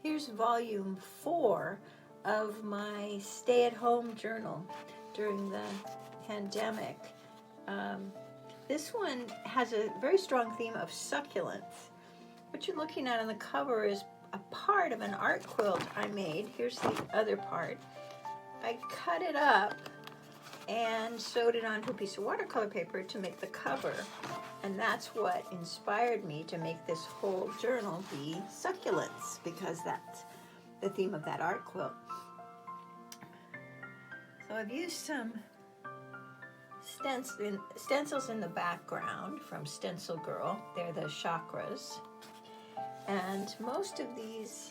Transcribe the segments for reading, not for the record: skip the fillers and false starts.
Here's volume 4 of my stay-at-home journal during the pandemic. This one has a very strong theme of succulents. What you're looking at on the cover is a part of an art quilt I made. Here's the other part. I cut it up and sewed it onto a piece of watercolor paper to make the cover. And that's what inspired me to make this whole journal be succulents, because that's the theme of that art quilt. So I've used some stencils in the background from Stencil Girl. They're the chakras. And most of these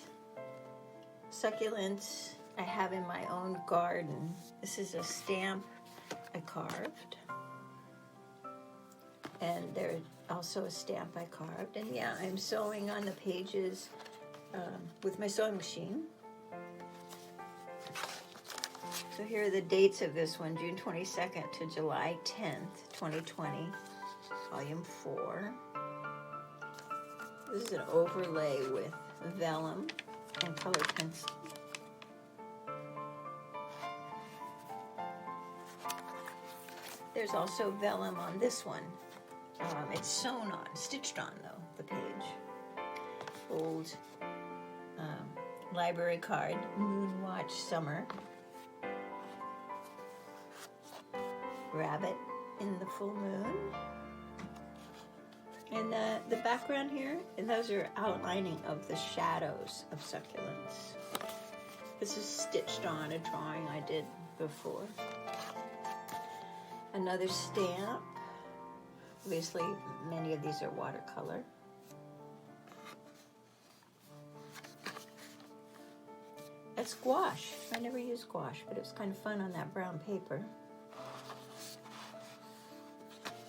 succulents I have in my own garden. This is a stamp I carved. And there's also a stamp I carved. And yeah, I'm sewing on the pages with my sewing machine. So here are the dates of this one, June 22nd to July 10th, 2020, volume 4. This is an overlay with vellum and colored pencil. There's also vellum on this one. It's sewn on, stitched on though, the page. Old library card, Moonwatch Summer. Rabbit in the full moon. And the background here, and those are outlining of the shadows of succulents. This is stitched on a drawing I did before. Another stamp. Obviously, many of these are watercolor. It's gouache. I never used gouache, but it was kind of fun on that brown paper.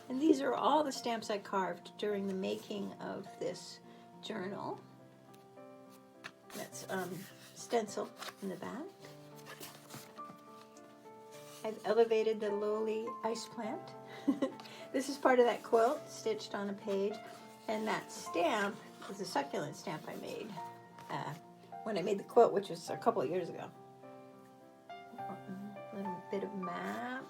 And these are all the stamps I carved during the making of this journal. That's stencil in the back. I've elevated the lowly ice plant. This is part of that quilt, stitched on a page. And that stamp is a succulent stamp I made when I made the quilt, which was a couple of years ago. A little bit of map.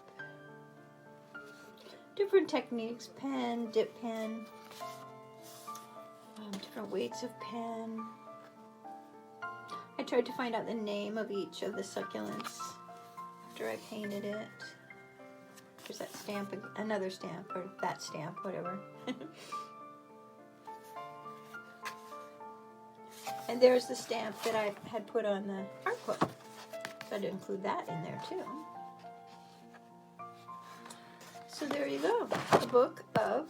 Different techniques, pen, dip pen, different weights of pen. I tried to find out the name of each of the succulents after I painted it. There's that stamp, another stamp, or that stamp, whatever. And there's the stamp that I had put on the art quilt. So I'd include that in there too. So there you go, a book of